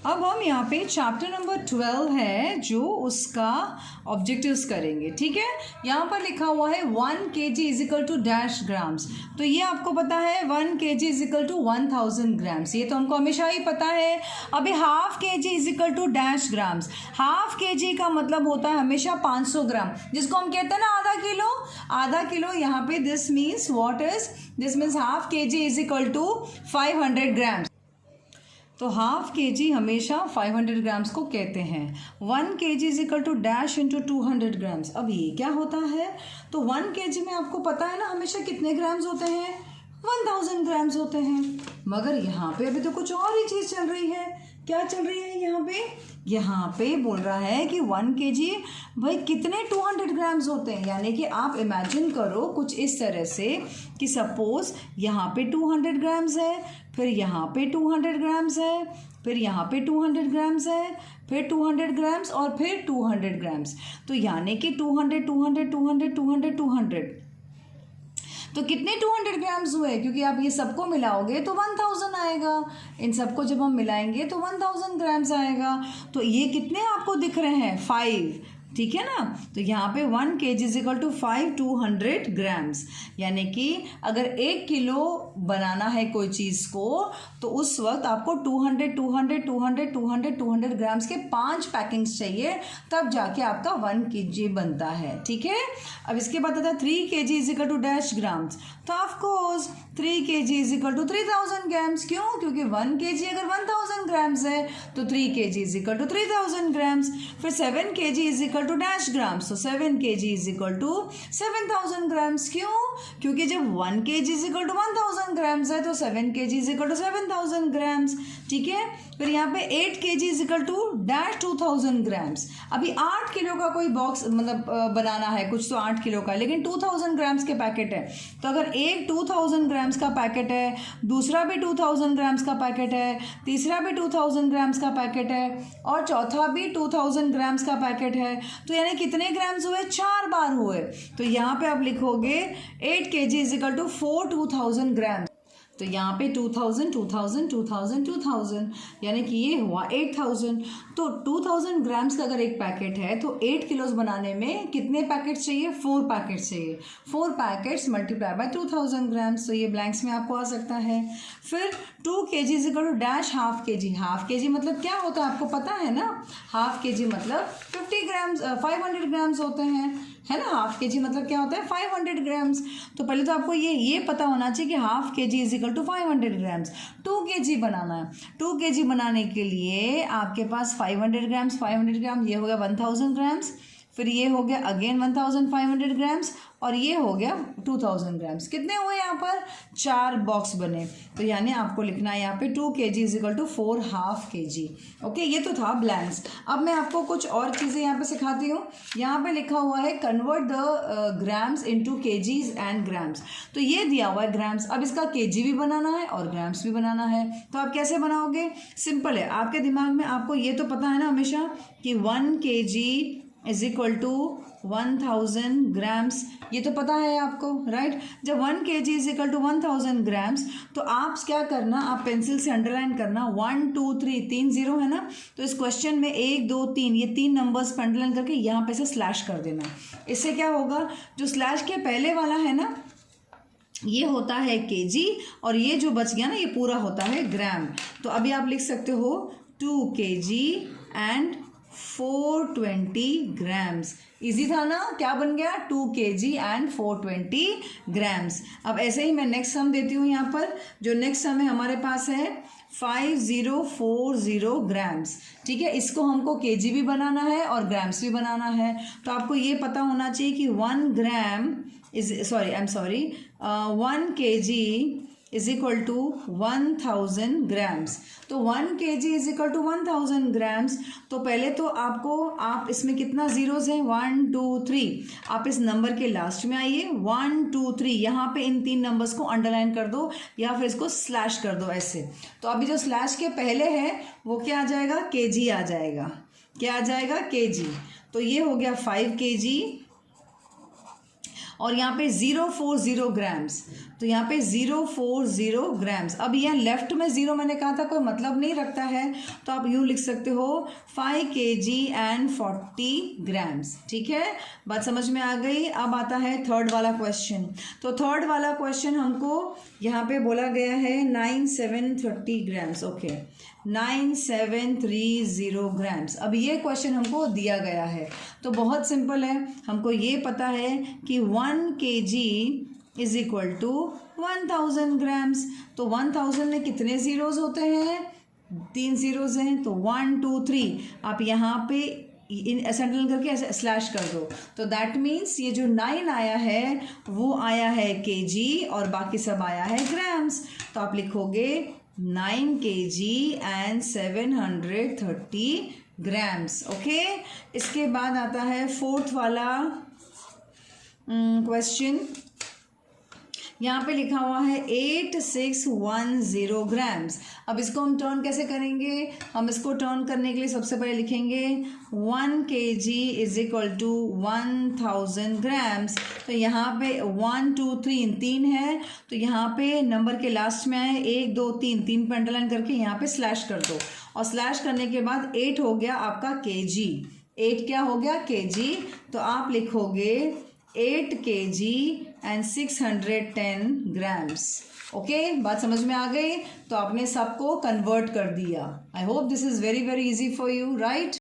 अब हम यहाँ पे चैप्टर नंबर 12 है जो उसका ऑब्जेक्टिव्स करेंगे। ठीक है, यहाँ पर लिखा हुआ है 1 kg is equal to dash grams. तो ये आपको पता है 1 kg is equal to 1000 grams, ये तो हमको हमेशा ही पता है। अभी half kg is equal to dash grams. Half kg का मतलब होता है हमेशा 500 ग्राम, जिसको हम कहते हैं ना आधा किलो। आधा किलो यहाँ पे this means what is this means half kg is equal to 500 grams. तो हाफ kg हमेशा 500 ग्राम्स को कहते हैं। 1 kg is equal to dash into 200 grams. अब ये क्या होता है? तो 1 kg में आपको पता है ना हमेशा कितने ग्राम्स होते हैं? 1000 ग्राम्स होते हैं। मगर यहाँ पे अभी तो कुछ और ही चीज़ चल रही है। क्या चल रही है यहाँ पे? यहाँ पे बोल रहा है कि 1 kg भाई कितने 200 ग्राम्स होते हैं। यानी कि आप इमेजिन करो कुछ इस तरह से कि सपोज यहाँ पे 200 ग्राम्स है, फिर यहाँ पे 200 ग्राम्स है, फिर यहाँ पे 200 ग्राम्स है, फिर 200 ग्राम्स और फिर 200 ग्राम्स। तो यानी कि 200 200 200 200 200 तो कितने 200 ग्राम्स हुए? क्योंकि आप ये सबको मिलाओगे तो 1000 आएगा। इन सबको जब हम मिलाएंगे तो 1000 ग्राम्स आएगा। तो ये कितने आपको दिख रहे हैं? 5। ठीक है ना। तो यहाँ पे 1 kg is equal to 200 grams. यानी कि अगर 1 किलो बनाना है कोई चीज़ को तो उस वक्त आपको 200 200 200 200 200 ग्राम्स के 5 पैकिंग्स चाहिए, तब जाके आपका 1 kg बनता है। ठीक है। अब इसके बाद आता है 3 kg is equal to dash grams. तो of course 3 kg is equal to 3000 grams. क्यों? क्योंकि 1 kg अगर 1000 ग्राम्स है तो 3 kg is equal to 3000 grams. फिर 7 kg is equal to dash grams. तो 7 kg is equal to 7000 grams. क्यों? क्योंकि जब 1 kg is equal to 1000 grams है तो 7 kg is equal to 7000 grams. ठीक है। फिर यहाँ पे 8 kg is equal to dash 2000 grams. अभी 8 किलो का कोई बॉक्स मतलब बनाना है कुछ तो 8 किलो का, लेकिन 2000 ग्राम्स के पैकेट है। तो अगर एक 2000 ग्राम्स का पैकेट है, दूसरा भी 2000 ग्राम्स का पैकेट है, तीसरा भी 2000 ग्राम्स का पैकेट है और चौथा भी 2000 ग्राम्स का पैकेट है, तो यानी कितने ग्राम्स हुए? 4 बार हुए। तो यहाँ पे आप लिखोगे 8 kg is equal to 2000 grams. तो यहाँ पे 2000 2000 2000 2000 यानी कि ये हुआ 8000। तो 2000 ग्राम्स का अगर एक पैकेट है तो 8 किलोज बनाने में कितने पैकेट्स चाहिए? 4 पैकेट्स चाहिए। 4 पैकेट्स मल्टीप्लाई बाय 2000 ग्राम्स। तो ये ब्लैंक्स में आपको आ सकता है। फिर 2 kg is equal to dash half kg। Half kg मतलब क्या होता है आपको पता है ना? हाफ kg मतलब 50 ग्राम्स 500 ग्राम्स होते हैं, है ना। हाफ kg मतलब क्या होता है? 500 ग्राम्स। तो पहले तो आपको ये पता होना चाहिए कि half kg is equal to 500 grams. 2 kg बनाना है। 2 kg बनाने के लिए आपके पास 500 ग्राम्स 500 ग्राम, ये हो गया 1000 ग्राम्स। फिर ये हो गया अगेन 1500 ग्राम्स और ये हो गया 2000 ग्राम्स। कितने हुए यहाँ पर? 4 बॉक्स बने। तो यानी आपको लिखना है यहाँ पे 2 kg is equal to 4 half kg। Okay, ये तो था ब्लैंक्स। अब मैं आपको कुछ और चीज़ें यहाँ पे सिखाती हूँ। यहाँ पे लिखा हुआ है convert the grams into KGs and grams. तो ये दिया हुआ है ग्राम्स। अब इसका केजी भी बनाना है और ग्राम्स भी बनाना है। तो आप कैसे बनाओगे? सिंपल है। आपके दिमाग में आपको ये तो पता है ना हमेशा कि 1 kg is equal to 1000 grams, ये तो पता है आपको, राइट। जब 1 kg is equal to 1000 grams तो आप क्या करना, आप पेंसिल से अंडरलाइन करना 1 2 3 3 0 है ना। तो इस क्वेश्चन में 1 2 3 ये 3 नंबर्स पर अंडरलाइन करके यहाँ पे से स्लैश कर देना। इससे क्या होगा? जो स्लैश के पहले वाला है ना ये होता है kg और ये जो बच गया ना ये पूरा होता है ग्राम। तो अभी आप लिख सकते हो 2 kg एंड 420 ग्राम्स। इजी था ना? क्या बन गया? 2 kg एंड 420 ग्राम्स। अब ऐसे ही मैं नेक्स्ट सम देती हूँ यहाँ पर। जो नेक्स्ट सम है हमारे पास है 5040 ग्राम्स। ठीक है, इसको हमको kg भी बनाना है और ग्राम्स भी बनाना है। तो आपको ये पता होना चाहिए कि 1 gram is 1 kg is equal to 1000 grams. तो 1 kg is equal to 1000 grams. तो पहले तो आप इसमें कितना जीरोज हैं? 1 2 3। आप इस नंबर के लास्ट में आइए 1 2 3, यहाँ पे इन 3 नंबर्स को अंडरलाइन कर दो या फिर इसको स्लैश कर दो ऐसे। तो अभी जो स्लैश के पहले है वो क्या आ जाएगा? kg आ जाएगा। क्या आ जाएगा? kg। तो ये हो गया 5 kg और यहाँ पे 040 ग्राम्स। तो यहाँ पे 040 ग्राम्स। अब यहाँ लेफ्ट में 0 मैंने कहा था कोई मतलब नहीं रखता है, तो आप यूँ लिख सकते हो 5 kg एंड 40 ग्राम्स। ठीक है, बात समझ में आ गई। अब आता है थर्ड वाला क्वेश्चन। तो थर्ड वाला क्वेश्चन हमको यहाँ पे बोला गया है 9730 ग्राम्स। Okay, 9730 grams. अब ये क्वेश्चन हमको दिया गया है, तो बहुत सिंपल है। हमको ये पता है कि 1 kg is equal to 1000 grams. तो 1000 में कितने ज़ीरोज़ होते हैं? 3 ज़ीरोज़ हैं, तो 1 2 3 आप यहाँ पे इन सेंट्रल करके ऐसे स्लैश कर दो। तो दैट मीन्स ये जो 9 आया है वो आया है kg और बाकी सब आया है ग्राम्स। तो आप लिखोगे 9 kg एंड 730 ग्राम्स। ओके, इसके बाद आता है फोर्थ वाला क्वेश्चन। यहाँ पे लिखा हुआ है 8610 ग्राम्स। अब इसको हम टर्न कैसे करेंगे? हम इसको टर्न करने के लिए सबसे पहले लिखेंगे 1 kg is equal to 1000 grams. तो यहाँ पे 1 2 3 3 है, तो यहाँ पे नंबर के लास्ट में आए 1 2 3 3 पे अंडरलाइन करके यहाँ पे स्लैश कर दो, और स्लैश करने के बाद 8 हो गया आपका kg। 8 क्या हो गया? kg। तो आप लिखोगे 8 kg एंड 610 ग्राम्स। ओके, बात समझ में आ गई। तो आपने सबको कन्वर्ट कर दिया। I hope this is very very easy for you, right?